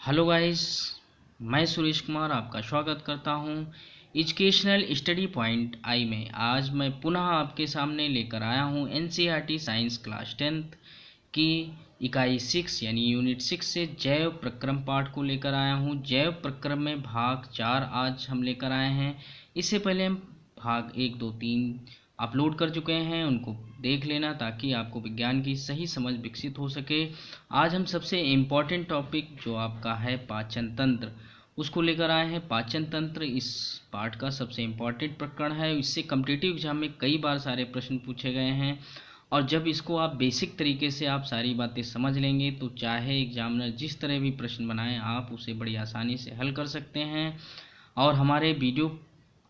Hello guys, मैं सुरेश कुमार आपका स्वागत करता हूं एजुकेशनल स्टडी पॉइंट आई में। आज मैं पुनः आपके सामने लेकर आया हूं एनसीईआरटी साइंस क्लास 10th की इकाई 6 यानी यूनिट 6 से जैव प्रक्रम पाठ को लेकर आया हूं। जैव प्रक्रम में भाग 4 आज हम लेकर आए हैं। इससे पहले हम भाग 1, 2, 3 अपलोड कर चुके हैं, उनको देख लेना ताकि आपको विज्ञान की सही समझ विकसित हो सके। आज हम सबसे इम्पॉर्टेंट टॉपिक जो आपका है पाचन तंत्र, उसको लेकर आए हैं। पाचन तंत्र इस पाठ का सबसे इम्पॉर्टेंट प्रकरण है। इससे कॉम्पिटिटिव एग्जाम में कई बार सारे प्रश्न पूछे गए हैं और जब इसको आप बेसिक तरीके से आप सारी बातें समझ लेंगे तो चाहे एग्जामिनर जिस तरह भी प्रश्न बनाएं आप उसे बड़ी आसानी से हल कर सकते हैं। और हमारे वीडियो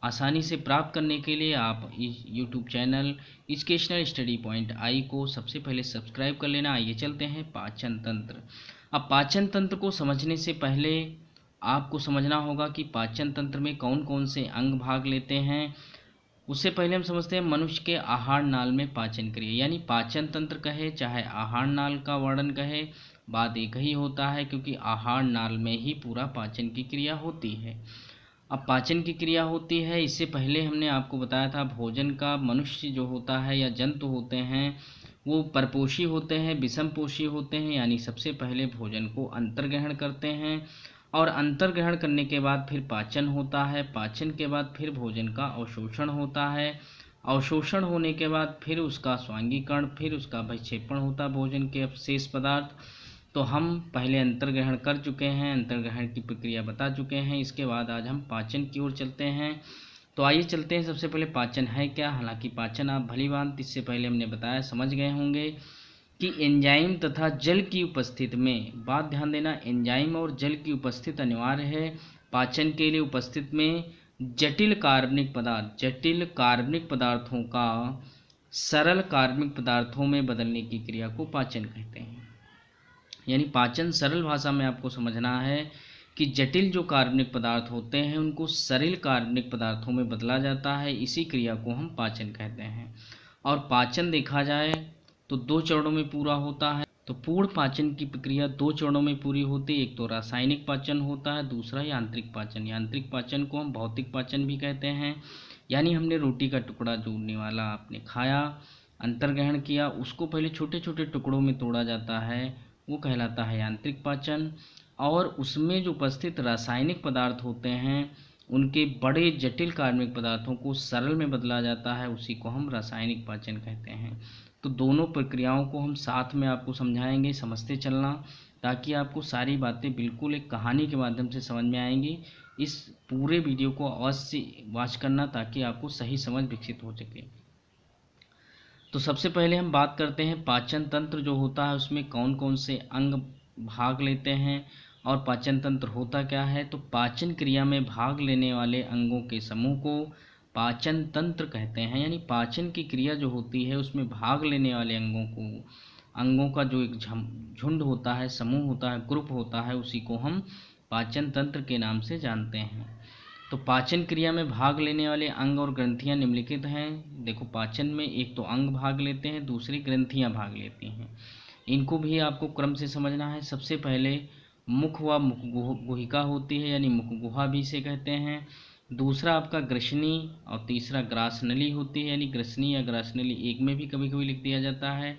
आसानी से प्राप्त करने के लिए आप इस YouTube channel educational study point I को सबसे पहले सब्सक्राइब कर लेना। आइए चलते हैं पाचन तंत्र। अब पाचन तंत्र को समझने से पहले आपको समझना होगा कि पाचन तंत्र में कौन कौन से अंग भाग लेते हैं। उससे पहले हम समझते हैं मनुष्य के आहार नाल में पाचन क्रिया, यानी पाचन तंत्र कहे चाहे आहार नाल का वर्णन कहे, बात एक ही होता है क्योंकि आहार नाल में ही पूरा पाचन की क्रिया होती है। अब पाचन की क्रिया होती है, इससे पहले हमने आपको बताया था भोजन का मनुष्य जो होता है या जंतु होते हैं वो परपोषी होते हैं, विषमपोषी होते हैं, यानी सबसे पहले भोजन को अंतर्ग्रहण करते हैं और अंतर्ग्रहण करने के बाद फिर पाचन होता है। पाचन के बाद फिर भोजन का अवशोषण होता है। अवशोषण होने के बाद फिर उसका स्वांगीकरण, फिर उसका विक्षेपण होता है भोजन के अवशेष पदार्थ। तो हम पहले अंतर्ग्रहण कर चुके हैं, अंतर्ग्रहण की प्रक्रिया बता चुके हैं। इसके बाद आज हम पाचन की ओर चलते हैं। तो आइए चलते हैं। सबसे पहले पाचन है क्या। हालांकि पाचन आप भली भांति इससे पहले हमने बताया समझ गए होंगे कि एंजाइम तथा जल की उपस्थिति में, बात ध्यान देना, एंजाइम और जल की उपस्थिति अनिवार्य है पाचन के लिए। उपस्थिति में जटिल कार्बनिक पदार्थों का सरल कार्बनिक पदार्थों में बदलने की क्रिया को पाचन कहते हैं। यानी पाचन सरल भाषा में आपको समझना है कि जटिल जो कार्बनिक पदार्थ होते हैं उनको सरल कार्बनिक पदार्थों में बदला जाता है, इसी क्रिया को हम पाचन कहते हैं। और पाचन देखा जाए तो 2 चरणों में पूरा होता है। तो पूर्ण पाचन की प्रक्रिया 2 चरणों में पूरी होती है। एक तो रासायनिक पाचन होता है, दूसरा यांत्रिक पाचन। यांत्रिक पाचन को हम भौतिक पाचन भी कहते हैं, यानी हमने रोटी का टुकड़ा जोड़ने वाला आपने खाया, अंतर्ग्रहण किया, उसको पहले छोटे छोटे टुकड़ों में तोड़ा जाता है, वो कहलाता है यांत्रिक पाचन। और उसमें जो उपस्थित रासायनिक पदार्थ होते हैं उनके बड़े जटिल कार्बनिक पदार्थों को सरल में बदला जाता है, उसी को हम रासायनिक पाचन कहते हैं। तो दोनों प्रक्रियाओं को हम साथ में आपको समझाएंगे, समझते चलना ताकि आपको सारी बातें बिल्कुल एक कहानी के माध्यम से समझ में आएंगी। इस पूरे वीडियो को अवश्य वॉच करना ताकि आपको सही समझ विकसित हो सके। तो सबसे पहले हम बात करते हैं पाचन तंत्र जो होता है उसमें कौन कौन से अंग भाग लेते हैं और पाचन तंत्र होता क्या है। तो पाचन क्रिया में भाग लेने वाले अंगों के समूह को पाचन तंत्र कहते हैं। यानी पाचन की क्रिया जो होती है उसमें भाग लेने वाले अंगों का जो एक झुंड होता है, समूह होता है, ग्रुप होता है, उसी को हम पाचन तंत्र के नाम से जानते हैं। तो पाचन क्रिया में भाग लेने वाले अंग और ग्रंथियां निम्नलिखित हैं। देखो, पाचन में एक तो अंग भाग लेते हैं, दूसरी ग्रंथियां भाग लेती हैं। इनको भी आपको क्रम से समझना है। सबसे पहले मुख व मुख गुहिका होती है, यानी मुख गुहा भी इसे कहते हैं। दूसरा आपका ग्रसनी और तीसरा ग्रासनली होती है, यानी ग्रसनी या ग्रासनली एक में भी कभी कभी लिख दिया जाता है।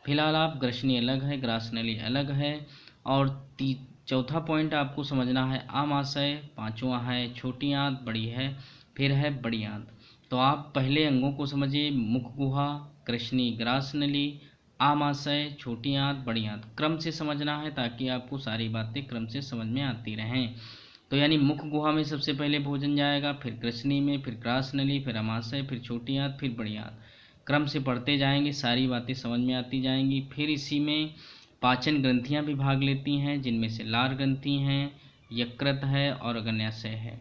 फिलहाल आप ग्रसनी अलग है, ग्रासनली अलग है। और चौथा पॉइंट आपको समझना है आमाशय, पांचवा है छोटी आंत, बड़ी है, फिर है बड़ी आंत। तो आप पहले अंगों को समझिए, मुख गुहा, कृष्णी, ग्रासनली, आमाशय, छोटी आंत, बड़ी आंत, क्रम से समझना है ताकि आपको सारी बातें क्रम से समझ में आती रहें। तो यानी मुख गुहा में सबसे पहले भोजन जाएगा, फिर कृष्णी में, फिर ग्रासनली, फिर आमाशय, फिर छोटी आंत, फिर बड़ी आंत, क्रम से पढ़ते जाएंगे, सारी बातें समझ में आती जाएंगी। फिर इसी में पाचन ग्रंथियां भी भाग लेती हैं, जिनमें से लार ग्रंथि हैं, यकृत है और अग्न्याशय है।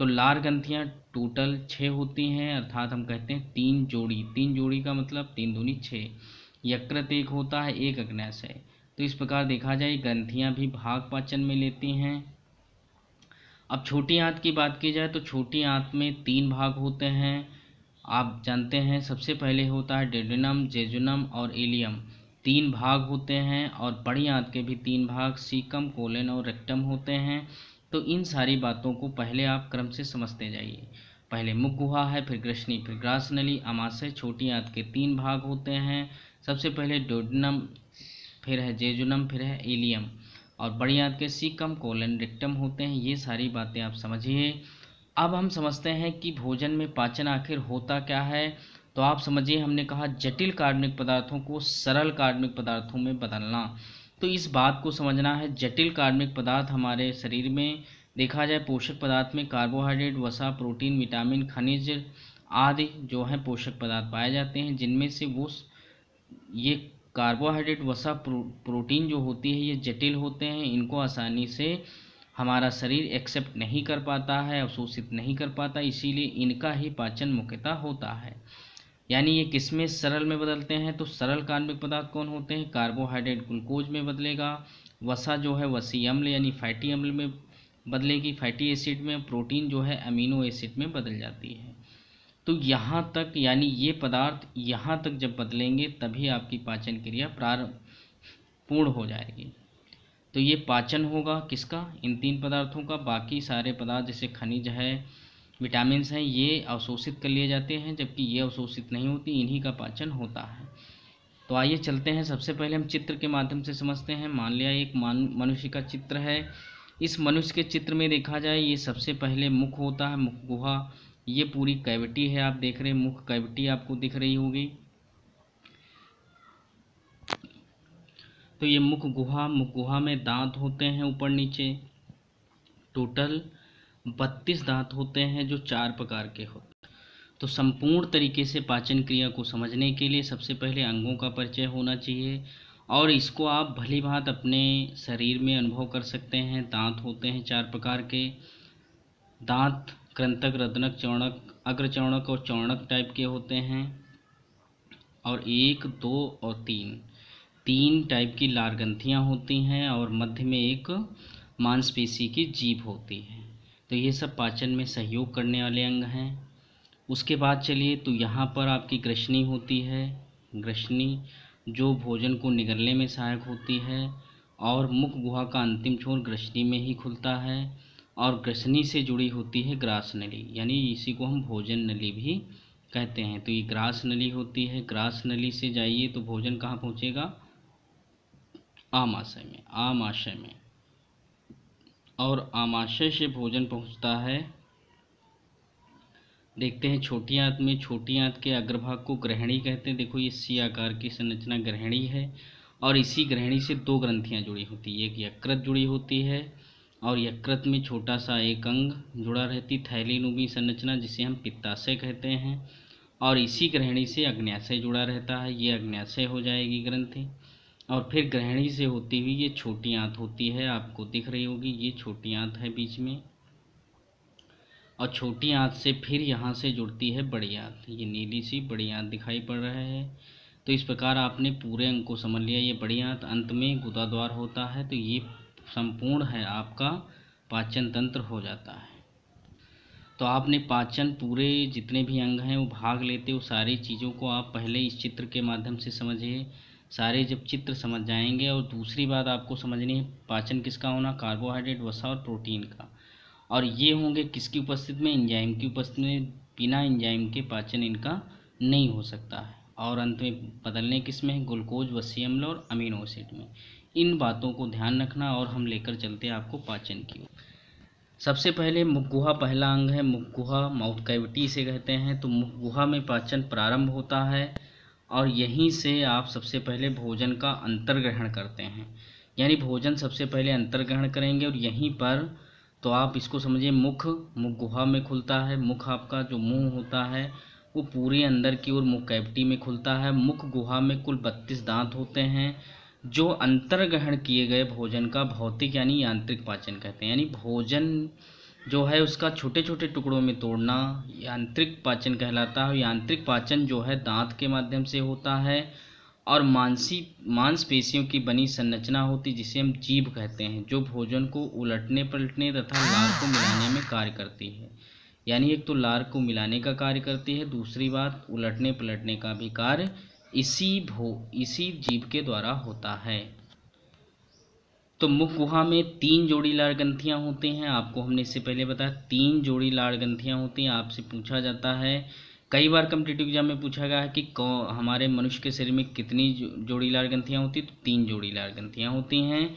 तो लार ग्रंथियां टोटल 6 होती हैं, अर्थात हम कहते हैं 3 जोड़ी। 3 जोड़ी का मतलब 3 दूनी 6। यकृत एक होता है, एक अग्न्याशय। तो इस प्रकार देखा जाए ग्रंथियां भी भाग पाचन में लेती हैं। अब छोटी आंत की बात की जाए तो छोटी आंत में 3 भाग होते हैं। आप जानते हैं सबसे पहले होता है डेड्यूनम, जेजुनम और इलियम। 3 भाग होते हैं और बड़ी आंत के भी 3 भाग सीकम, कोलन और रेक्टम होते हैं। तो इन सारी बातों को पहले आप क्रम से समझते जाइए। पहले मुख गुहा है, फिर ग्रसनी, फिर ग्रास नली, आमाशय। छोटी आंत के 3 भाग होते हैं, सबसे पहले डोडेनम, फिर है जेजुनम, फिर है इलियम, और बड़ी आंत के सीकम, कोलन, रेक्टम होते हैं। ये सारी बातें आप समझिए। अब हम समझते हैं कि भोजन में पाचन आखिर होता क्या है। तो आप समझिए, हमने कहा जटिल कार्बनिक पदार्थों को सरल कार्बनिक पदार्थों में बदलना। तो इस बात को समझना है, जटिल कार्बनिक पदार्थ हमारे शरीर में देखा जाए पोषक पदार्थ में कार्बोहाइड्रेट, वसा, प्रोटीन, विटामिन, खनिज आदि जो है पोषक पदार्थ पाए जाते हैं, जिनमें से वो ये कार्बोहाइड्रेट, वसा, प्रोटीन जो होती है ये जटिल होते हैं। इनको आसानी से हमारा शरीर एक्सेप्ट नहीं कर पाता है, अवशोषित नहीं कर पाता, इसीलिए इनका ही पाचन मुख्यतः होता है। यानी ये किसमें सरल में बदलते हैं, तो सरल कार्बनिक पदार्थ कौन होते हैं, कार्बोहाइड्रेट ग्लूकोज में बदलेगा, वसा जो है वसीय अम्ल यानी फैटी अम्ल में बदलेगी, फैटी एसिड में, प्रोटीन जो है अमीनो एसिड में बदल जाती है। तो यहाँ तक यानी ये पदार्थ यहाँ तक जब बदलेंगे तभी आपकी पाचन क्रिया पूर्ण हो जाएगी। तो ये पाचन होगा किसका, इन 3 पदार्थों का। बाकी सारे पदार्थ जैसे खनिज है, विटामिन हैं, ये अवशोषित कर लिए जाते हैं, जबकि ये अवशोषित नहीं होती, इन्हीं का पाचन होता है। तो आइए चलते हैं, सबसे पहले हम चित्र के माध्यम से समझते हैं। मान लिया एक मनुष्य का चित्र है। इस मनुष्य के चित्र में देखा जाए ये सबसे पहले मुख होता है, मुख गुहा। ये पूरी कैविटी है, आप देख रहे हैं मुख कैविटी आपको दिख रही होगी। तो ये मुख गुहा में दांत होते हैं ऊपर नीचे। टोटल 32 दांत होते हैं जो 4 प्रकार के होते हैं। तो संपूर्ण तरीके से पाचन क्रिया को समझने के लिए सबसे पहले अंगों का परिचय होना चाहिए, और इसको आप भली भांत अपने शरीर में अनुभव कर सकते हैं। दांत होते हैं 4 प्रकार के। दांत कृंतक, रदनक, चौणक, अग्रचौणक और चौणक टाइप के होते हैं। और 1, 2 और 3 टाइप की लार ग्रंथियाँ होती हैं, और मध्य में एक मांसपेशी की जीभ होती है। तो ये सब पाचन में सहयोग करने वाले अंग हैं। उसके बाद चलिए, तो यहाँ पर आपकी ग्रसनी होती है। ग्रसनी जो भोजन को निगलने में सहायक होती है, और मुख गुहा का अंतिम छोर ग्रसनी में ही खुलता है, और ग्रसनी से जुड़ी होती है ग्रास नली, यानी इसी को हम भोजन नली भी कहते हैं। तो ये ग्रास नली होती है। ग्रास नली से जाइए तो भोजन कहाँ पहुँचेगा, आमाशय में, और आमाशय से भोजन पहुंचता है। देखते हैं छोटी आंत में। छोटी आंत के अग्रभाग को ग्रहणी कहते हैं। देखो ये सी आकार की संरचना ग्रहणी है, और इसी ग्रहणी से 2 ग्रंथियां जुड़ी होती है। एक यकृत जुड़ी होती है, और यकृत में छोटा सा एक अंग जुड़ा रहती, थैलीनुमी संरचना, जिसे हम पित्ताशय कहते हैं। और इसी ग्रहणी से अग्न्याशय जुड़ा रहता है, ये अग्न्याशय हो जाएगी ग्रंथि। और फिर ग्रहणी से होती हुई ये छोटी आंत होती है, आपको दिख रही होगी, ये छोटी आंत है बीच में। और छोटी आंत से फिर यहाँ से जुड़ती है बड़ी आंत, ये नीली सी बड़ी आंत दिखाई पड़ रहा है। तो इस प्रकार आपने पूरे अंग को समझ लिया। ये बड़ी आंत अंत में गुदाद्वार होता है। तो ये संपूर्ण है आपका पाचन तंत्र हो जाता है। तो आपने पाचन पूरे जितने भी अंग हैं वो भाग लेते हो, सारी चीज़ों को आप पहले इस चित्र के माध्यम से समझिए। सारे जब चित्र समझ जाएंगे, और दूसरी बात आपको समझनी है पाचन किसका होना, कार्बोहाइड्रेट, वसा और प्रोटीन का। और ये होंगे किसकी उपस्थिति में, एंजाइम की उपस्थिति में। बिना एंजाइम के पाचन इनका नहीं हो सकता है। और अंत में बदलने किस में है, ग्लूकोज, वसीय अम्ल और अमीनो एसिड में। इन बातों को ध्यान रखना, और हम लेकर चलते हैं आपको पाचन की ओर। सबसे पहले मुख गुहा पहला अंग है। मुख गुहा माउथ कैविटी से कहते हैं। तो मुख गुहा में पाचन प्रारंभ होता है, और यहीं से आप सबसे पहले भोजन का अंतर्ग्रहण करते हैं। यानी भोजन सबसे पहले अंतर्ग्रहण करेंगे, और यहीं पर तो आप इसको समझिए मुख गुहा में खुलता है। मुख आपका जो मुंह होता है वो पूरे अंदर की ओर मुख कैविटी में खुलता है। मुख गुहा में कुल 32 दांत होते हैं, जो अंतर्ग्रहण किए गए भोजन का भौतिक यानी यांत्रिक पाचन कहते हैं। यानी भोजन जो है उसका छोटे छोटे टुकड़ों में तोड़ना यांत्रिक पाचन कहलाता है। यांत्रिक पाचन जो है दांत के माध्यम से होता है, और मांसपेशियों की बनी संरचना होती जिसे हम जीभ कहते हैं, जो भोजन को उलटने पलटने तथा लार को मिलाने में कार्य करती है। यानी एक तो लार को मिलाने का कार्य करती है, दूसरी बात उलटने पलटने का भी कार्य इसी जीव के द्वारा होता है। तो मुख गुहा में 3 जोड़ी लार ग्रंथियाँ होती हैं। आपको हमने इससे पहले बताया 3 जोड़ी लार ग्रंथियाँ होती हैं। आपसे पूछा जाता है, कई बार कॉम्पिटिटिव एग्जाम में पूछा गया है कि हमारे मनुष्य के शरीर में कितनी जोड़ी लार ग्रंथियाँ होती, तो 3 जोड़ी लार ग्रंथियाँ होती हैं,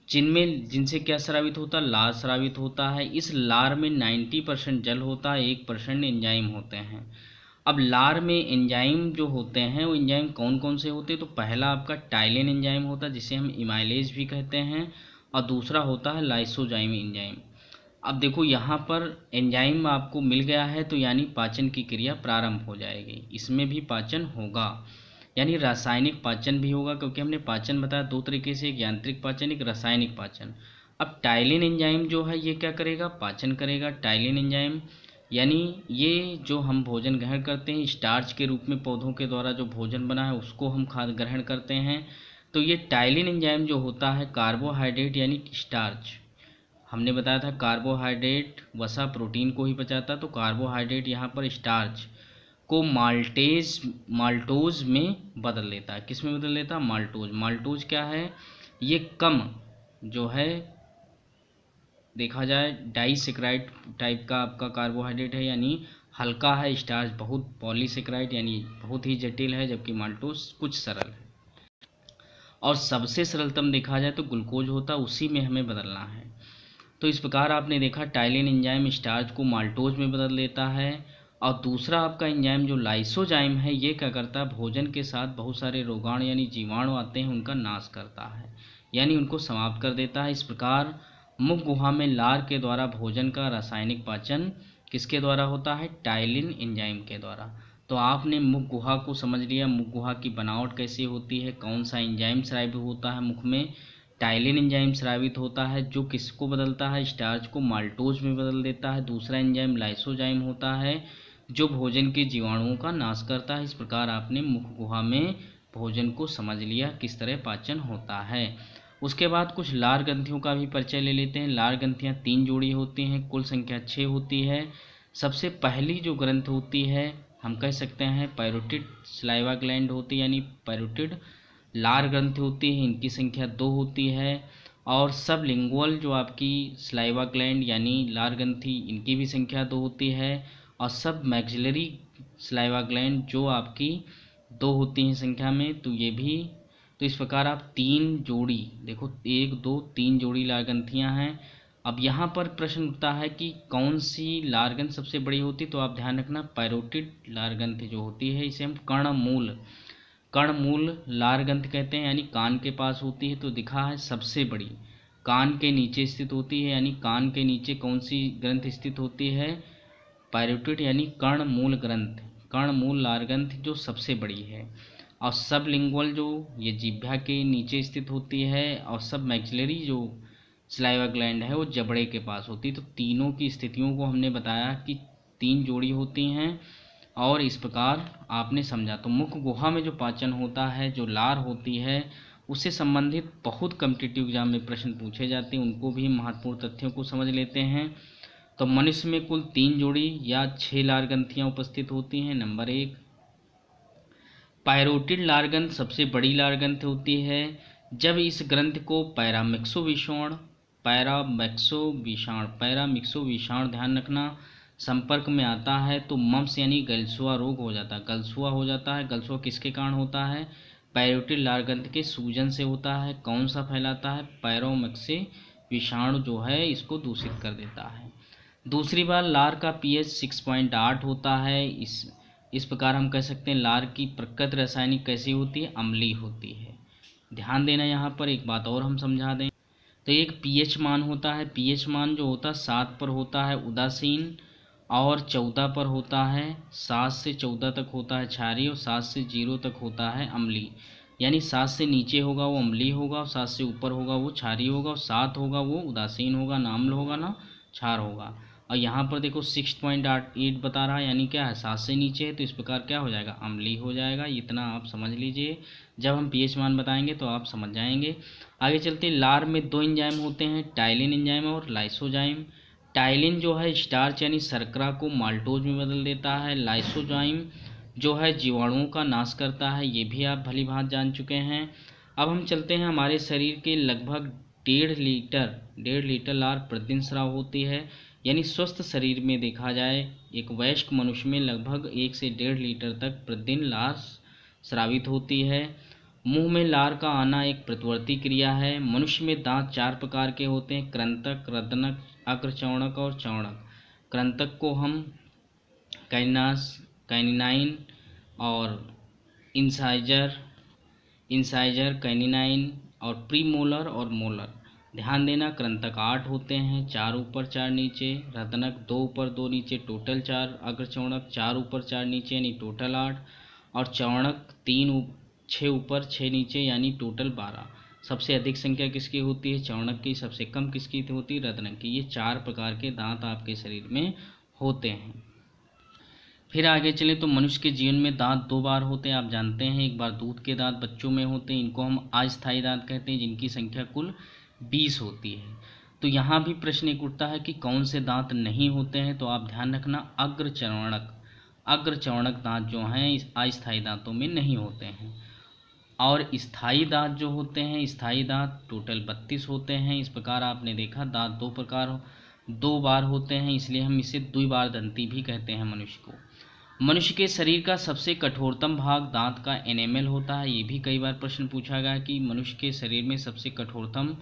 जिनसे क्या स्रावित होता है, लार स्रावित होता है। इस लार में 90% जल होता है, 1% एंजाइम होते हैं। अब लार में एंजाइम जो होते हैं वो एंजाइम कौन कौन से होते हैं, तो पहला आपका टाइलिन एंजाइम होता है जिसे हम इमाइलेज भी कहते हैं, और दूसरा होता है लाइसोजाइम एंजाइम। अब देखो यहाँ पर एंजाइम आपको मिल गया है तो यानी पाचन की क्रिया प्रारंभ हो जाएगी, इसमें भी पाचन होगा, यानी रासायनिक पाचन भी होगा, क्योंकि हमने पाचन बताया 2 तरीके से, एक यांत्रिक पाचन, एक रासायनिक पाचन। अब टाइलिन एंजाइम जो है ये क्या करेगा, पाचन करेगा। टाइलिन एंजाइम यानी ये जो हम भोजन ग्रहण करते हैं स्टार्च के रूप में, पौधों के द्वारा जो भोजन बना है उसको हम खाद्य ग्रहण करते हैं। तो ये टाइलिन एंजाइम जो होता है कार्बोहाइड्रेट यानी स्टार्च, हमने बताया था कार्बोहाइड्रेट वसा प्रोटीन को ही पचाता, तो कार्बोहाइड्रेट यहाँ पर स्टार्च को माल्टोज में बदल देता है। किस में बदल देता है, माल्टोज। माल्टोज क्या है, ये कम जो है देखा जाए डाइसेक्राइड टाइप का आपका कार्बोहाइड्रेट है, यानी हल्का है। स्टार्च बहुत पॉलीसेक्राइड यानी बहुत ही जटिल है, जबकि माल्टोज कुछ सरल है। और सबसे सरलतम देखा जाए तो ग्लूकोज होता है, उसी में हमें बदलना है। तो इस प्रकार आपने देखा टाइलिन एंजाइम स्टार्च को माल्टोज में बदल देता है। और दूसरा आपका एंजाइम जो लाइसोजाइम है ये क्या करता है, भोजन के साथ बहुत सारे रोगाणु यानी जीवाणु आते हैं उनका नाश करता है, यानी उनको समाप्त कर देता है। इस प्रकार मुख गुहा में लार के द्वारा भोजन का रासायनिक पाचन किसके द्वारा होता है, टाइलिन एंजाइम के द्वारा। तो आपने मुख गुहा को समझ लिया, मुख गुहा की बनावट कैसे होती है, कौन सा एंजाइम स्रावित होता है मुख में, टाइलिन एंजाइम स्रावित होता है जो किसको बदलता है, स्टार्च को माल्टोज में बदल देता है। दूसरा एंजाइम लाइसोजाइम होता है जो भोजन के जीवाणुओं का नाश करता है। इस प्रकार आपने मुख गुहा में भोजन को समझ लिया किस तरह पाचन होता है। उसके बाद कुछ लार ग्रंथियों का भी परिचय ले लेते हैं। लार ग्रंथियाँ 3 जोड़ी होती हैं, कुल संख्या 6 होती है। सबसे पहली जो ग्रंथ होती है हम कह सकते हैं पैरोटिड सलाइवा ग्लैंड होती है, यानी पैरोटिड लार ग्रंथि होती है, इनकी संख्या 2 होती है। और सब लिंगुअल जो आपकी सलाइवा ग्लैंड यानी लार ग्रंथि, इनकी भी संख्या 2 होती है। और सब मैक्सिलरी सलाइवा ग्लैंड जो आपकी 2 होती हैं संख्या में, तो ये भी। तो इस प्रकार आप 3 जोड़ी देखो, 1 2 3 जोड़ी लार ग्रंथियाँ हैं। अब यहाँ पर प्रश्न उठता है कि कौन सी लार ग्रंथि सबसे बड़ी होती, तो आप ध्यान रखना पैरोटिड लार ग्रंथि जो होती है इसे हम कर्णमूल लार ग्रंथि कहते हैं, यानी कान के पास होती है। तो दिखा है सबसे बड़ी कान के नीचे स्थित होती है, यानी कान के नीचे कौन सी ग्रंथि स्थित होती है, पैरोटिड यानी कर्णमूल ग्रंथि, कर्णमूल लार ग्रंथि जो सबसे बड़ी है। और सब लिंगुअल जो ये जिह्वा के नीचे स्थित होती है, और सब मैक्सिलरी जो सलाइवा ग्लैंड है वो जबड़े के पास होती है। तो तीनों की स्थितियों को हमने बताया कि 3 जोड़ी होती हैं, और इस प्रकार आपने समझा। तो मुख गुहा में जो पाचन होता है, जो लार होती है, उससे संबंधित बहुत कॉम्पिटिटिव एग्जाम में प्रश्न पूछे जाते हैं, उनको भी महत्वपूर्ण तथ्यों को समझ लेते हैं। तो मनुष्य में कुल 3 जोड़ी या 6 लार ग्रंथियाँ उपस्थित होती हैं। नंबर 1 पैरोटिड लार ग्रंथि सबसे बड़ी लार ग्रंथि होती है। जब इस ग्रंथि को पैरामिक्सोविषाण ध्यान रखना संपर्क में आता है तो मम्स यानी गलसुआ रोग हो जाता है, गलसुआ हो जाता है। गलसुआ किसके कारण होता है, पैरोटिड लार ग्रंथि के सूजन से होता है। कौन सा फैलाता है, पैरामिक्से विषाणु जो है इसको दूषित कर देता है। दूसरी बार लार का pH 6.8 होता है। इस प्रकार हम कह सकते हैं लार की प्रकृति रासायनिक कैसी होती है, अम्लीय होती है। ध्यान देना यहाँ पर एक बात और हम समझा दें, तो एक pH मान होता है, pH मान जो होता है 7 पर होता है उदासीन, और 14 पर होता है, 7 से 14 तक होता है क्षारीय, और 7 से 0 तक होता है अम्लीय। यानी 7 से नीचे होगा वो अम्लीय होगा, और 7 से ऊपर होगा वो क्षारीय होगा, और 7 होगा वो उदासीन होगा, ना अम्ल होगा ना क्षार होगा। और यहाँ पर देखो 6.8 बता रहा है, यानी क्या है 7 से नीचे है, तो इस प्रकार क्या हो जाएगा, अम्लीय हो जाएगा। इतना आप समझ लीजिए, जब हम pH मान बताएंगे तो आप समझ जाएंगे। आगे चलते, लार में 2 एंजाइम होते हैं, टाइलिन एंजाइम और लाइसोजाइम। टाइलिन जो है स्टार्च यानी शर्करा को माल्टोज में बदल देता है। लाइसोजाइम जो है जीवाणुओं का नाश करता है, ये भी आप भली भांति जान चुके हैं। अब हम चलते हैं, हमारे शरीर के लगभग 1.5 लीटर लार प्रतिदिन स्राव होती है। यानी स्वस्थ शरीर में देखा जाए एक वयस्क मनुष्य में लगभग 1 से 1.5 लीटर तक प्रतिदिन लार स्रावित होती है। मुंह में लार का आना एक प्रतिवर्ती क्रिया है। मनुष्य में दांत 4 प्रकार के होते हैं, कृंतक, रदनक, अग्रचौणक और चौणक। कृंतक को हम कैनिनाइन और इंसाइजर, कैनिनाइन और प्रीमोलर और मोलर। ध्यान देना, कृंतक 8 होते हैं, 4 ऊपर 4 नीचे। रदनक 2 ऊपर 2 नीचे, टोटल 4। अग्रचौणक 4 ऊपर 4 नीचे यानी टोटल 8। और चौणक 6 ऊपर 6 नीचे यानी टोटल 12। सबसे अधिक संख्या किसकी होती है? चौणक की। सबसे कम किसकी होती है? रदनक की। ये 4 प्रकार के दांत आपके शरीर में होते हैं। फिर आगे चले तो मनुष्य के जीवन में दांत 2 बार होते हैं, आप जानते हैं। एक बार दूध के दांत बच्चों में होते हैं, इनको हम अस्थायी दांत कहते हैं, जिनकी संख्या कुल 20 होती है। तो यहाँ भी प्रश्न एक उठता है कि कौन से दांत नहीं होते हैं, तो आप ध्यान रखना अग्रचौणक दांत जो हैं अस्थायी दांतों में नहीं होते हैं। और स्थायी दांत जो होते हैं, स्थायी दांत टोटल 32 होते हैं। इस प्रकार आपने देखा दांत 2 बार होते हैं, इसलिए हम इसे द्विबारदंती भी कहते हैं मनुष्य को। मनुष्य के शरीर का सबसे कठोरतम भाग दांत का एनेमल होता है। ये भी कई बार प्रश्न पूछा गया कि मनुष्य के शरीर में सबसे कठोरतम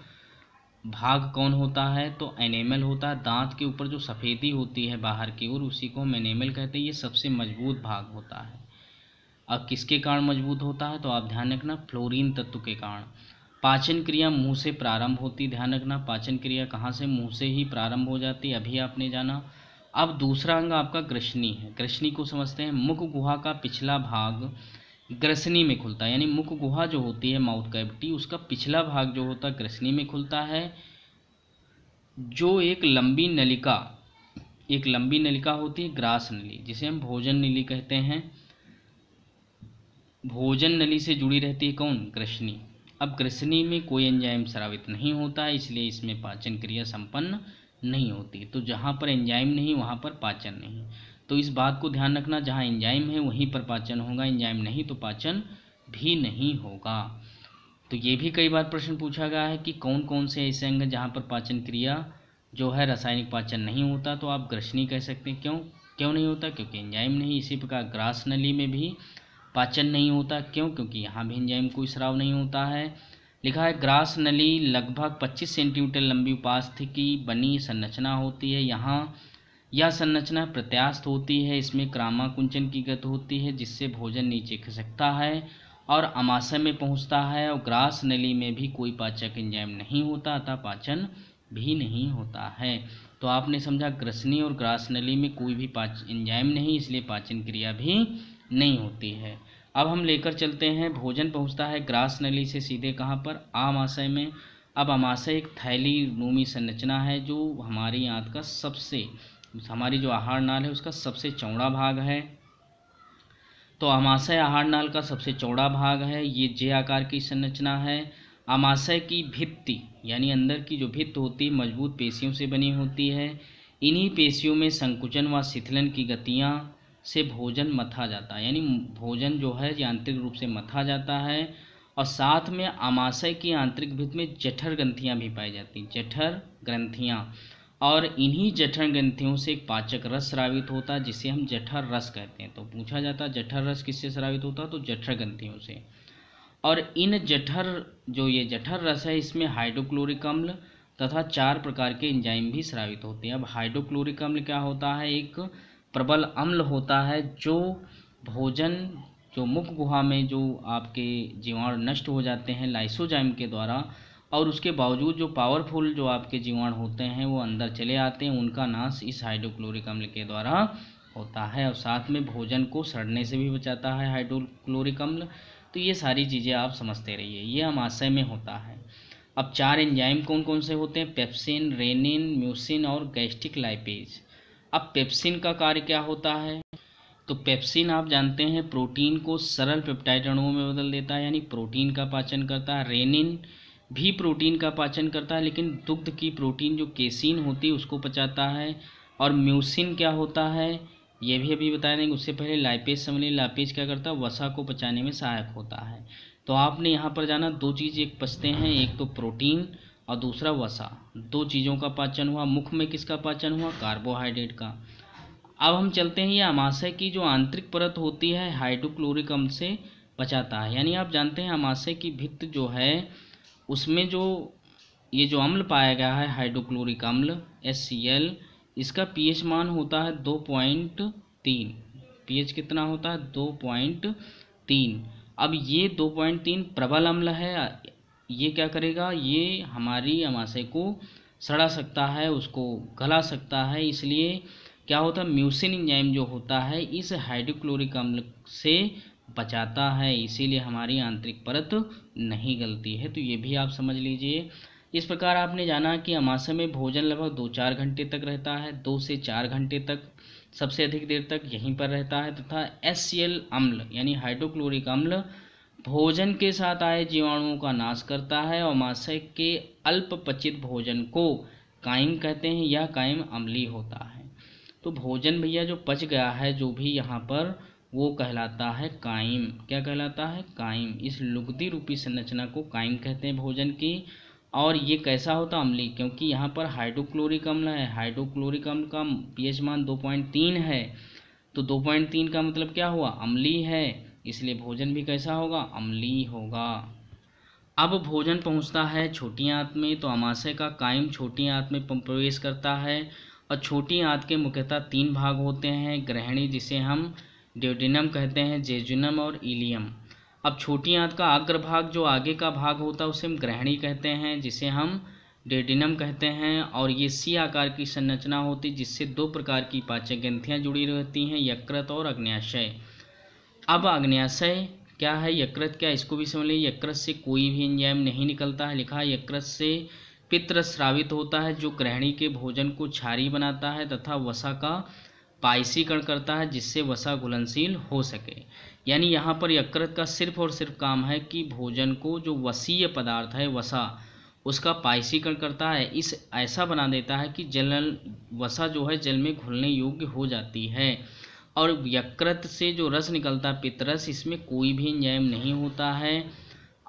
भाग कौन होता है, तो एनेमल होता है। दांत के ऊपर जो सफ़ेदी होती है बाहर की ओर, उसी को हम एनेमल कहते हैं। ये सबसे मजबूत भाग होता है। अब किसके कारण मजबूत होता है, तो आप ध्यान रखना फ्लोरीन तत्व के कारण। पाचन क्रिया मुंह से प्रारंभ होती, ध्यान रखना पाचन क्रिया कहाँ से? मुंह से ही प्रारंभ हो जाती, अभी आपने जाना। अब दूसरा अंग आपका ग्रसनी है। ग्रसनी को समझते हैं। मुख गुहा का पिछला भाग ग्रसनी में खुलता है, यानी मुख गुहा जो होती है माउथ कैविटी, उसका पिछला भाग जो होता है ग्रसनी में खुलता है। जो एक लंबी नलिका होती है ग्रास नली, जिसे हम भोजन नली कहते हैं। भोजन नली से जुड़ी रहती है कौन? ग्रसनी। अब ग्रसनी में कोई एंजाइम स्रावित नहीं होता है, इसलिए इसमें पाचन क्रिया संपन्न नहीं होती। तो जहाँ पर एंजाइम नहीं वहाँ पर पाचन नहीं। तो इस बात को ध्यान रखना, जहाँ एंजाइम है वहीं पर पाचन होगा, एंजाइम नहीं तो पाचन भी नहीं होगा। तो ये भी कई बार प्रश्न पूछा गया है कि कौन कौन से ऐसे अंग जहाँ पर पाचन क्रिया जो है रासायनिक पाचन नहीं होता, तो आप ग्रसनी कह सकते हैं। क्यों नहीं होता? क्योंकि एंजाइम नहीं। इसी प्रकार ग्रास नली में भी पाचन नहीं होता। क्यों? क्योंकि यहाँ भी एंजाइम कोई स्राव नहीं होता है। लिखा है ग्रास नली लगभग 25 सेंटीमीटर लंबी उपास्थि की बनी संरचना होती है। यहाँ यह संरचना प्रत्यास्थ होती है, इसमें क्रामाकुंचन की गति होती है, जिससे भोजन नीचे खिसकता है और अमाशय में पहुँचता है। और ग्रास नली में भी कोई पाचक एंजाइम नहीं होता, अतः पाचन भी नहीं होता है। तो आपने समझा ग्रसनी और ग्रास नली में कोई भी एंजाइम नहीं, इसलिए पाचन क्रिया भी नहीं होती है। अब हम लेकर चलते हैं, भोजन पहुंचता है ग्रास नली से सीधे कहाँ पर? आमाशय में। अब आमाशय एक थैली रूमी संरचना है, जो हमारी आंत का हमारी जो आहार नाल है उसका सबसे चौड़ा भाग है। तो आमाशय आहार नाल का सबसे चौड़ा भाग है। ये जे आकार की संरचना है। आमाशय की भित्ति यानी अंदर की जो भित्त होती है मजबूत पेशियों से बनी होती है। इन्हीं पेशियों में संकुचन व शिथिलन की गतियाँ से भोजन मथा जाता है, यानी भोजन जो है यांत्रिक रूप से मथा जाता है। और साथ में आमाशय की आंतरिक भित्त में जठर ग्रंथियाँ भी पाई जाती हैं, जठर ग्रंथियाँ। और इन्हीं जठर ग्रंथियों से एक पाचक रस स्रावित होता है, जिसे हम जठर रस कहते हैं। तो पूछा जाता है जठर रस किससे स्रावित होता है, तो जठर ग्रंथियों से। और इन ये जठर रस है, इसमें हाइड्रोक्लोरिक अम्ल तथा 4 प्रकार के एंजाइम भी स्रावित होते हैं। अब हाइड्रोक्लोरिक अम्ल क्या होता है? एक प्रबल अम्ल होता है, जो मुख गुहा में जो आपके जीवाणु नष्ट हो जाते हैं लाइसोजाइम के द्वारा, और उसके बावजूद जो पावरफुल जो आपके जीवाणु होते हैं वो अंदर चले आते हैं, उनका नाश इस हाइड्रोक्लोरिक अम्ल के द्वारा होता है। और साथ में भोजन को सड़ने से भी बचाता है हाइड्रोक्लोरिक अम्ल। तो ये सारी चीज़ें आप समझते रहिए, ये आमाशय में होता है। अब 4 एंजाइम कौन कौन से होते हैं? पेप्सिन, रेनिन, म्यूसिन और गैस्ट्रिक लाइपेज। अब पेप्सिन का कार्य क्या होता है? तो पेप्सिन आप जानते हैं प्रोटीन को सरल पेप्टाइड अणुओं में बदल देता है, यानी प्रोटीन का पाचन करता है। रेनिन भी प्रोटीन का पाचन करता है, लेकिन दुग्ध की प्रोटीन जो केसिन होती है उसको पचाता है। और म्यूसिन क्या होता है? ये भी अभी बता देंगे। उससे पहले लाइपेज समझ लीजिए। लाइपेज क्या करता है, वसा को पचाने में सहायक होता है। तो आपने यहाँ पर जाना, दो चीज़ एक पचते हैं, एक तो प्रोटीन और दूसरा वसा। दो चीज़ों का पाचन हुआ। मुख में किसका पाचन हुआ, कार्बोहाइड्रेट का। अब हम चलते हैं, ये अमाशय की जो आंतरिक परत होती है हाइड्रोक्लोरिक अम्ल से बचाता है। यानी आप जानते हैं अमाशय की भित्त जो है उसमें जो ये जो अम्ल पाया गया है हाइड्रोक्लोरिक अम्ल HCl, इसका pH मान होता है 2.3। pH कितना होता है, 2.3। अब ये 2.3 प्रबल अम्ल है। ये क्या करेगा, ये हमारी अमाशय को सड़ा सकता है, उसको गला सकता है। इसलिए क्या होता है, म्यूसिन एंजाइम जो होता है इस हाइड्रोक्लोरिक अम्ल से बचाता है, इसीलिए हमारी आंतरिक परत नहीं गलती है। तो ये भी आप समझ लीजिए। इस प्रकार आपने जाना कि अमाशय में भोजन लगभग 2-4 घंटे तक रहता है, 2 से 4 घंटे तक सबसे अधिक देर तक यहीं पर रहता है, तथा HCl अम्ल यानी हाइड्रोक्लोरिक अम्ल भोजन के साथ आए जीवाणुओं का नाश करता है और अमाशय के अल्प पचित भोजन को कायम कहते हैं। यह कायम अम्लीय होता है। तो भोजन भैया जो पच गया है जो भी यहाँ पर, वो कहलाता है कायम। क्या कहलाता है, कायम। इस लुगदी रूपी संरचना को कायम कहते हैं भोजन की। और ये कैसा होता, अम्लीय, क्योंकि यहाँ पर हाइड्रोक्लोरिक अम्ल है। हाइड्रोक्लोरिक अम्ल का pH मान 2.3 है, तो 2.3 का मतलब क्या हुआ, अम्लीय है। इसलिए भोजन भी कैसा होगा, अम्लीय होगा। अब भोजन पहुँचता है छोटी आंत में। तो अमाशय का कायम छोटी आंत में प्रवेश करता है और छोटी आंत के मुख्यतः 3 भाग होते हैं। ग्रहणी जिसे हम ड्यूडेनम कहते हैं, जेजुनम और इलियम। अब छोटी आंत का अग्रभाग जो आगे का भाग होता है उसे हम ग्रहणी कहते हैं, जिसे हम ड्यूडेनम कहते हैं। और ये सी आकार की संरचना होती है जिससे 2 प्रकार की पाचक ग्रंथियाँ जुड़ी रहती हैं, यकृत और अग्न्याशय। अब अग्न्याशय क्या है, यकृत क्या, इसको भी समझ लीजिए। यकृत से कोई भी एंजाइम नहीं निकलता है। लिखा है यकृत से पित्तरस स्रावित होता है जो ग्रहणी के भोजन को क्षारीय बनाता है तथा वसा का पायसीकरण करता है जिससे वसा घुलनशील हो सके। यानी यहाँ पर यकृत का सिर्फ और सिर्फ काम है कि भोजन को जो वसीय पदार्थ है वसा, उसका पायसीकरण करता है। इस ऐसा बना देता है कि वसा जो है जल में घुलने योग्य हो जाती है। और यकृत से जो रस निकलता है पित्तरस, इसमें कोई भी एंजाइम नहीं होता है।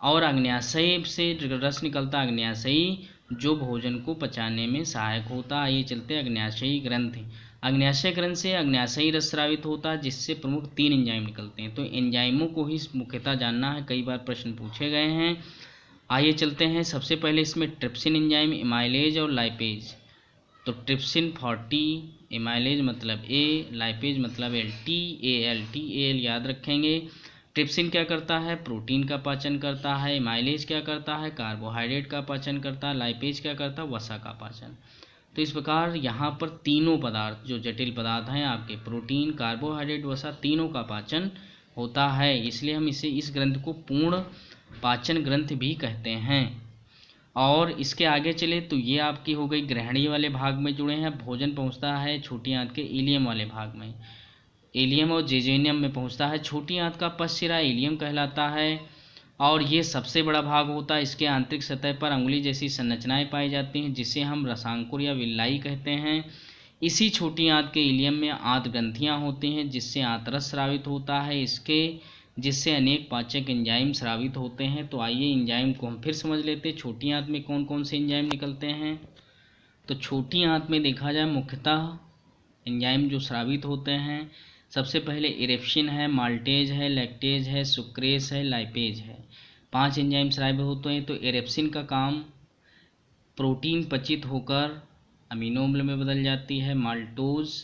और अग्न्याशय से रस निकलता है अग्न्याशयी, जो भोजन को पचाने में सहायक होता है। ये चलते हैं अग्न्याशयी ग्रंथि। अग्न्याशय ग्रंथ से अग्न्याशयी रस स्रावित होता है जिससे प्रमुख 3 एंजाइम निकलते हैं। तो एंजाइमों को ही मुख्यतः जानना है, कई बार प्रश्न पूछे गए हैं। आइए चलते हैं। सबसे पहले इसमें ट्रिप्सिन एंजाइम, एमाइलेज और लाइपेज। तो ट्रिप्सिन 40, एमाइलेज मतलब ए, लाइपेज मतलब एल, टी ए एल याद रखेंगे। ट्रिप्सिन क्या करता है, प्रोटीन का पाचन करता है। एमाइलेज क्या करता है, कार्बोहाइड्रेट का पाचन करता है। लाइपेज क्या करता है, वसा का पाचन। तो इस प्रकार यहाँ पर तीनों पदार्थ जो जटिल पदार्थ हैं आपके, प्रोटीन, कार्बोहाइड्रेट, वसा, तीनों का पाचन होता है। इसलिए हम इस ग्रंथ को पूर्ण पाचन ग्रंथ भी कहते हैं। और इसके आगे चले तो ये आपकी हो गई ग्रहणी वाले भाग में जुड़े हैं। भोजन पहुंचता है छोटी आंत के इलियम वाले भाग में, इलियम और जेजेनियम में पहुंचता है। छोटी आंत का पश्चिरा इलियम कहलाता है और ये सबसे बड़ा भाग होता है। इसके आंतरिक सतह पर अंगुली जैसी संरचनाएं पाई जाती हैं जिसे हम रसांकुर या विल्लाई कहते हैं। इसी छोटी आंत के इलियम में आंत ग्रंथियाँ होती हैं जिससे आंतरस स्रावित होता है, जिससे अनेक पाचक एंजाइम स्रावित होते हैं। तो आइए एंजाइम को हम फिर समझ लेते हैं। छोटी आंत में कौन कौन से एंजाइम निकलते हैं। तो छोटी आंत में देखा जाए मुख्यतः एंजाइम जो स्रावित होते हैं, सबसे पहले इरेप्सिन है, माल्टेज है, लैक्टेज है, सुक्रेस है, लाइपेज है। 5 एंजाइम स्रावित होते हैं। तो इरेप्सिन का काम प्रोटीन पचित होकर अमीनो अम्ल में बदल जाती है। माल्टोज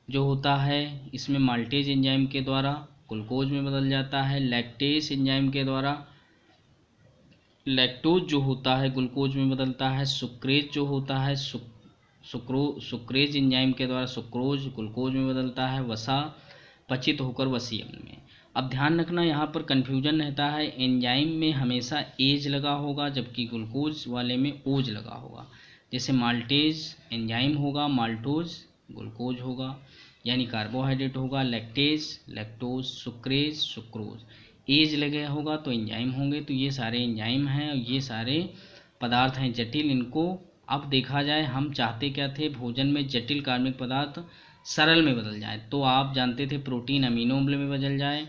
जो होता है इसमें माल्टेज एंजाइम के द्वारा ग्लूकोज में बदल जाता है। लैक्टेज एंजाइम के द्वारा लैक्टोज जो होता है ग्लूकोज में बदलता है। सुक्रेज जो होता है सुक्रेज एंजाइम के द्वारा सुक्रोज ग्लूकोज में बदलता है। वसा पचित होकर वसीय अम्ल में। अब ध्यान रखना यहाँ पर कन्फ्यूजन रहता है, एंजाइम में हमेशा एज लगा होगा जबकि ग्लूकोज वाले में ओज लगा होगा। जैसे माल्टेज एंजाइम होगा, माल्टोज ग्लूकोज होगा यानी कार्बोहाइड्रेट होगा, लैक्टेज लैक्टोज, सुक्रेज सुक्रोज। एज लगे होगा तो एंजाइम होंगे। तो ये सारे एंजाइम हैं और ये सारे पदार्थ हैं जटिल। इनको अब देखा जाए हम चाहते क्या थे, भोजन में जटिल कार्बनिक पदार्थ सरल में बदल जाए। तो आप जानते थे प्रोटीन अमीनो अम्ल में बदल जाए,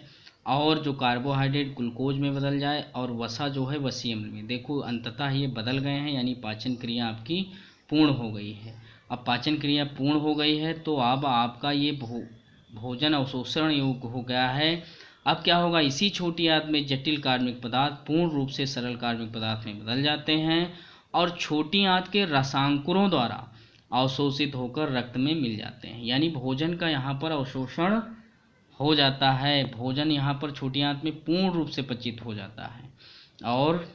और जो कार्बोहाइड्रेट ग्लूकोज में बदल जाए, और वसा जो है वसीय अम्ल में। देखो अंततः ये बदल गए हैं, यानी पाचन क्रिया आपकी पूर्ण हो गई है। अब पाचन क्रिया पूर्ण हो गई है तो अब आपका ये भोजन अवशोषण योग्य हो गया है। अब क्या होगा, इसी छोटी आंत में जटिल कार्बनिक पदार्थ पूर्ण रूप से सरल कार्बनिक पदार्थ में बदल जाते हैं और छोटी आंत के रसांकुरों द्वारा अवशोषित होकर रक्त में मिल जाते हैं। यानी भोजन का यहाँ पर अवशोषण हो जाता है, भोजन यहाँ पर छोटी आंत में पूर्ण रूप से पचित हो जाता है और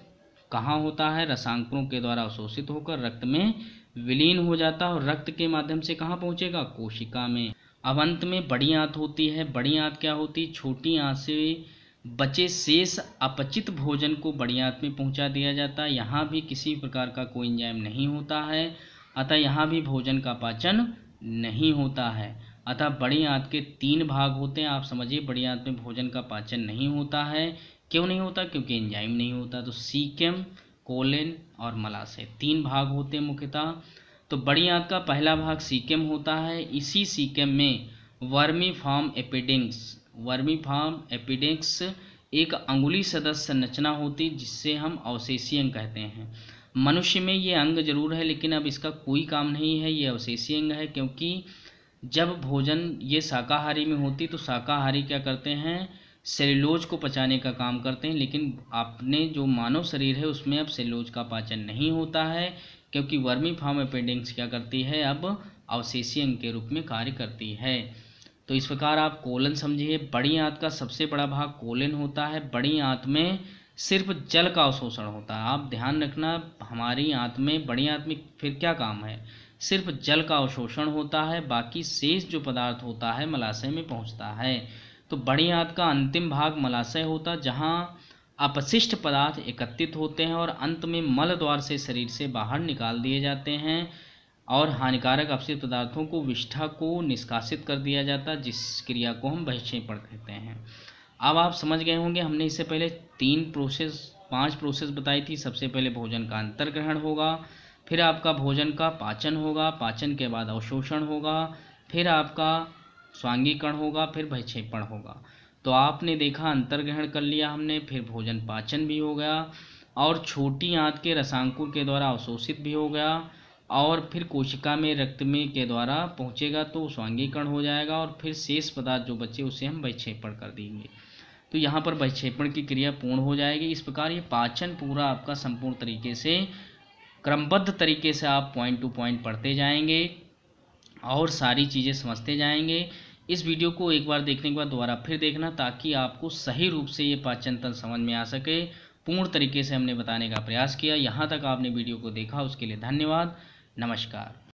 कहाँ होता है, रसांकुरों के द्वारा अवशोषित होकर रक्त में विलीन हो जाता है और रक्त के माध्यम से कहाँ पहुँचेगा, कोशिका में। अब अंत में बड़ी आंत होती है। बड़ी आंत क्या होती है, छोटी आंत से बचे शेष अपचित भोजन को बड़ी आंत में पहुंचा दिया जाता है। यहाँ भी किसी प्रकार का कोई एंजाइम नहीं होता है, अतः यहाँ भी भोजन का पाचन नहीं होता है। अतः बड़ी आंत के 3 भाग होते हैं। आप समझिए बड़ी आंत में भोजन का पाचन नहीं होता है। क्यों नहीं होता, क्योंकि एंजाइम नहीं होता। तो सीकेम, कोलेन और मलाशय 3 भाग होते हैं मुख्यतः। तो बड़ी आंत का पहला भाग सीकेम होता है। इसी सीकेम में वर्मीफॉर्म एपिडेक्स एक अंगुली सदस्य संरचना होती जिससे हम अवशेषीय अंग कहते हैं। मनुष्य में ये अंग जरूर है लेकिन अब इसका कोई काम नहीं है, ये अवशेषीय अंग है। क्योंकि जब भोजन ये शाकाहारी में होती तो शाकाहारी क्या करते हैं, सेल्यूलोज को पचाने का काम करते हैं, लेकिन अपने जो मानव शरीर है उसमें अब सेल्यूलोज का पाचन नहीं होता है क्योंकि वर्मीफॉर्म एपिडेक्स क्या करती है, अब अवशेषीय अंग के रूप में कार्य करती है। तो इस प्रकार आप कोलन समझिए। बड़ी आंत का सबसे बड़ा भाग कोलन होता है। बड़ी आंत में सिर्फ जल का अवशोषण होता है। आप ध्यान रखना, हमारी आंत में, बड़ी आंत में फिर क्या काम है, सिर्फ जल का अवशोषण होता है, बाकी शेष जो पदार्थ होता है मलाशय में पहुंचता है। तो बड़ी आंत का अंतिम भाग मलाशय होता है जहां अपशिष्ट पदार्थ एकत्रित होते हैं और अंत में मल द्वार से शरीर से बाहर निकाल दिए जाते हैं और हानिकारक अपशिष्ट पदार्थों को विष्ठा को निष्कासित कर दिया जाता है, जिस क्रिया को हम बहिक्षेपण कहते हैं। अब आप समझ गए होंगे, हमने इससे पहले 5 प्रोसेस बताई थी। सबसे पहले भोजन का अंतर्ग्रहण होगा, फिर आपका भोजन का पाचन होगा, पाचन के बाद अवशोषण होगा, फिर आपका स्वांगीकरण होगा, फिर बहिक्षेपण होगा। तो आपने देखा अंतर्ग्रहण कर लिया हमने, फिर भोजन पाचन भी हो गया और छोटी आंत के रसांकुर के द्वारा अवशोषित भी हो गया और फिर कोशिका में रक्त में के द्वारा पहुंचेगा तो स्वांगीकरण हो जाएगा और फिर शेष पदार्थ जो बचे उसे हम बहिक्षेपण कर देंगे। तो यहाँ पर बहिक्षेपण की क्रिया पूर्ण हो जाएगी। इस प्रकार ये पाचन पूरा आपका संपूर्ण तरीके से क्रमबद्ध तरीके से आप पॉइंट टू पॉइंट पढ़ते जाएंगे और सारी चीज़ें समझते जाएंगे। इस वीडियो को एक बार देखने के बाद दोबारा फिर देखना ताकि आपको सही रूप से ये पाचन तंत्र समझ में आ सके। पूर्ण तरीके से हमने बताने का प्रयास किया। यहाँ तक आपने वीडियो को देखा उसके लिए धन्यवाद। नमस्कार।